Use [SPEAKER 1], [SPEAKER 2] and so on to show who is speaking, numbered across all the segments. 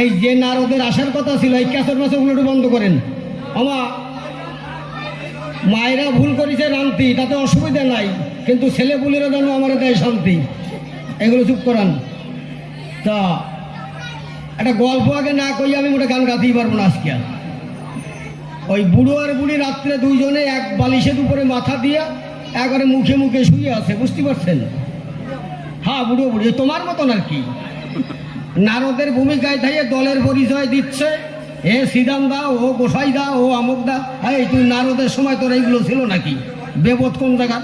[SPEAKER 1] এই যে নারদের আসার কথা ছিল এই ক্যাসেট মাসগুলো একটু বন্ধ করেন। আমা মায়েরা ভুল করেছে রান্তি, তাতে অসুবিধা নাই, কিন্তু ছেলে পুলেরা যেন আমার দেয় শান্তি, এগুলো চুপ করান। তা একটা গল্প আগে না কই আমি মোটা গান গাতেই পারবো না আজকে। ওই বুড়ো আর বুড়ি রাত্রে দুইজনে এক বালিশের উপরে মাথা দিয়া একবারে মুখে মুখে শুয়ে আছে, বুঝতে পারছেন? হ্যাঁ, বুড়ো বুড়ি তোমার মতন আর কি। নারদের ভূমিকায় থেকে দলের পরিচয় দিচ্ছে, এ সিদাম দা, ও গোসাই দা, ও আমক দা। এই তুই নারদের সময় তোর এইগুলো ছিল নাকি? বেবত কোন জায়গা?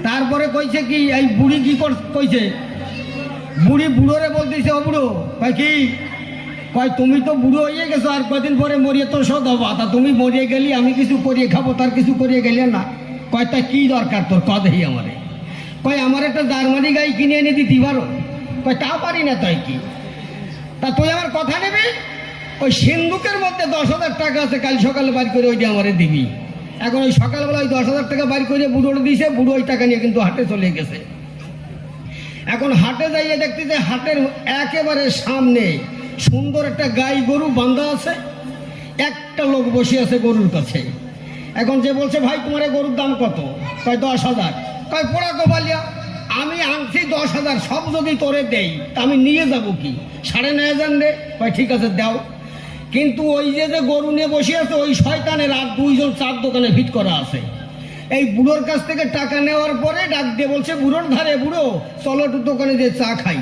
[SPEAKER 1] তারপরে কইছে কি, এই বুড়ি কি কইছে, বুড়ি বুড়োরে বলতেছে, ও বুড়ো, কয় কি, কয় তুমি তো বুড়ো হয়ে গেছো, আর কদিন পরে মরিয়ে তো শোধ হবা, তা তুমি মরিয়ে গেলি আমি কিছু করিয়ে খাবো, তার কিছু করিয়ে গেলে না। কয় তা কি দরকার তোর, কদেহি আমারে? কয় আমার একটা জার্মানি গাই কিনে এনে দিতে পারো? কয় তা পারি না। তাই কি, তা তুই আমার কথা নেবি? ওই সিন্ধুকের মধ্যে 10,000 টাকা আছে, কাল সকালে বাড়ি করে ওইটা আমারে দিবি। এখন ওই সকালবেলা ওই 10,000 টাকা বাড়ি করে বুড়োর দিয়েছে, বুড়ো ওই টাকা নিয়ে কিন্তু হাটে চলে গেছে। এখন হাটে যাইয়ে দেখতেছে হাটের একেবারে সামনে সুন্দর একটা গাই গরু বাঁধা আছে, একটা লোক বসে আছে গরুর কাছে। এখন যে বলছে, ভাই তোমার এই গরুর দাম কত? কয় 10,000। কয় পোড়া গোপালিয়া, আমি আনছি 10,000, সব যদি তোরে দেই তা আমি নিয়ে যাব কি? 9,500 রে। কয় ঠিক আছে দাও। কিন্তু ওই যে গরু নিয়ে বসে আছে ওই শয়তানের আর দুইজন চার দোকানে ফিট করা আছে। এই বুড়োর কাছ থেকে টাকা নেওয়ার পরে ডাক দিয়ে বলছে, বুড়োর ধারে, বুড়ো চলো একটু দোকানে যে চা খাই।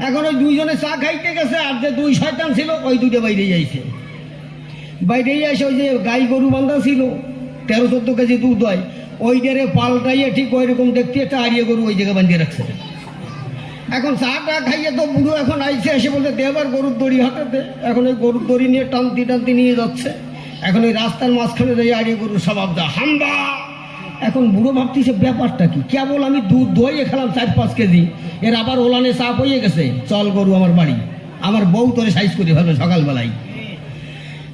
[SPEAKER 1] এখন ওই দুইজনে চা খাইতে গেছে, আর যে দুই শয়তান ছিল ওই দুটো বাইরে যাইছে। বাইরে এসে ওই যে গাই গরু বান্ধা ছিল 13-14 কেজি দুধ হয়, ওই ডেরে পাল্টাইয়ে ঠিক ওই রকম দেখতে একটা আড়িয়ে গরু ওই জায়গায় বাঁধিয়ে রাখছে। এখন চাটা খাইয়ে তো বুড়ো এখন আইসে, এসে বলতে দেবার গরুর দড়ি হাতে। এখন ওই গরুর দড়ি নিয়ে টানতি টানতি নিয়ে যাচ্ছে। এখন ওই রাস্তার মাঝখানে যাই আড়িয়ে গরুর স্বভাব দা হাম্বা। এখন বুড়ো ভাবতেছে ব্যাপারটা কি, কেবল আমি দুধ দইয়ে খেলাম 4-5 কেজি, এর আবার ওলানে চাপ হয়ে গেছে, চল গরু আমার বাড়ি, আমার বউ তোরে সাইজ করে ফেলো সকালবেলায়।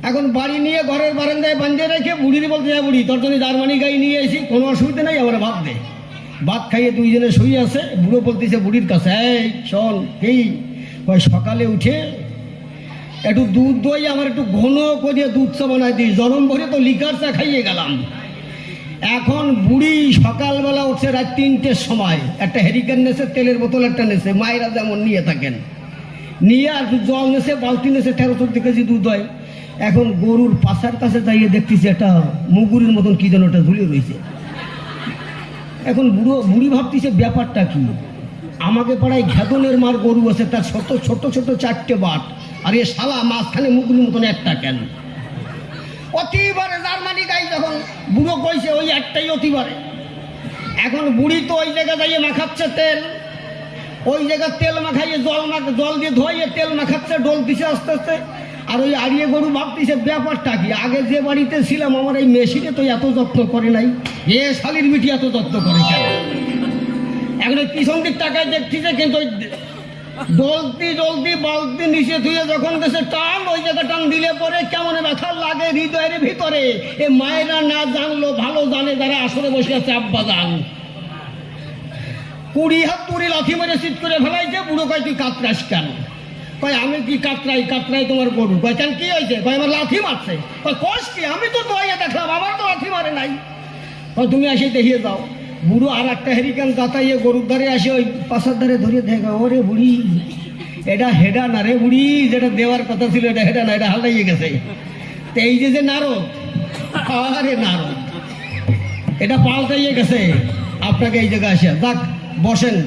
[SPEAKER 1] এখন বাড়ি নিয়ে ঘরের বারান্দায় বাঁধিয়ে রেখে বুড়ির বলতে, যা বুড়ি তোর জন্য জার্মানি গাই নিয়ে এসি, কোনো অসুবিধা নাই, আমার ভাত দে। ভাত খাইয়ে দুইজনে শুয়ে আছে। বুড়ো বলতেছে বুড়ির কাছে, এই শোন, এই ওই সকালে উঠে একটু দুধ দই আমার একটু ঘন করিয়ে দুধ চা বানাই দিই, জরম ভরে তো লিকার চা খাইয়ে গেলাম। এখন বুড়ি সকালবেলা উঠছে রাত 3টের সময়, একটা হেরিকেন নেছে, তেলের বোতল একটা নেছে, মায়েরা যেমন নিয়ে থাকেন, নিয়ে আর জল নেছে, বালতি নেছে, 13-14 কেজি দুধ হয়। এখন গরুর পাশার কাছে যাইয়ে দেখতেছে একটা মুগুরির মতন কি যেন ওটা ঝুলে রয়েছে। এখন বুড়ি ভাবতেছে ব্যাপারটা কি, আমাকে পাড়ায় ঘেদনের মার গরু আছে, তার ছোট ছোট ছোট 4টে বাট, আর এ শালা মাঝখানে মুগুরির মতন একটা কেন? অতিবারে জার্মানি গাই যখন বুড়ো কইছে ওই একটাই অতিবারে। এখন বুড়ি তো ওই জায়গা যাইয়ে মাখাচ্ছে তেল, ওই জায়গা তেল মাখাইয়ে জল দিয়ে ধোয়াইয়ে তেল মাখাচ্ছে, ডোল দিছে আস্তে আস্তে। আর ওই আড়িয়ে গরু ভাবতেছে ব্যাপারটা কি, আগে যে বাড়িতে ছিলাম আমার এই মেশিনে তো এত যত্ন করে নাই, এ শালির মিটি এত যত্ন করে কেন? এখন ওই পিছন দিক টাকায় দেখতেছে, কিন্তু ওই ডলতি ডলতি বালতি নিচে ধুয়ে যখন গেছে টান, ওই জায়গা টান দিলে পরে কেমন ব্যথা লাগে হৃদয়ের ভিতরে। এ মায়েরা না জানলো ভালো জানে, যারা আসরে বসে আছে আব্বা জান। 20 হাত তুড়ি লাথি মেরে চিৎ করে ফেলাইছে। বুড়ো কয় তুই কাতরাস কেন? কয় আমি কি কাতরাই তোমার গরু। কয় কেন কি হয়েছে? কয় আমার লাথি মারছে। কয় কষ্ট কি, আমি তো দোয়াইয়া দেখলাম আমার তো লাথি মারে নাই। কয় তুমি আসে দেখিয়ে যাও। বুড়ো আর একটা হেরিকেন দাতাইয়ে গরুর ধারে আসে, ওই পাশার ধারে ধরিয়ে দেখা, ওরে বুড়ি এটা হেডা না রে বুড়ি, যেটা দেওয়ার কথা ছিল এটা হেডা না, এটা হালটাইয়ে গেছে। তো এই যে নারদ, আরে নারদ এটা পাল্টাইয়ে গেছে, আপনাকে এই জায়গায় আসে। যাক বসেন।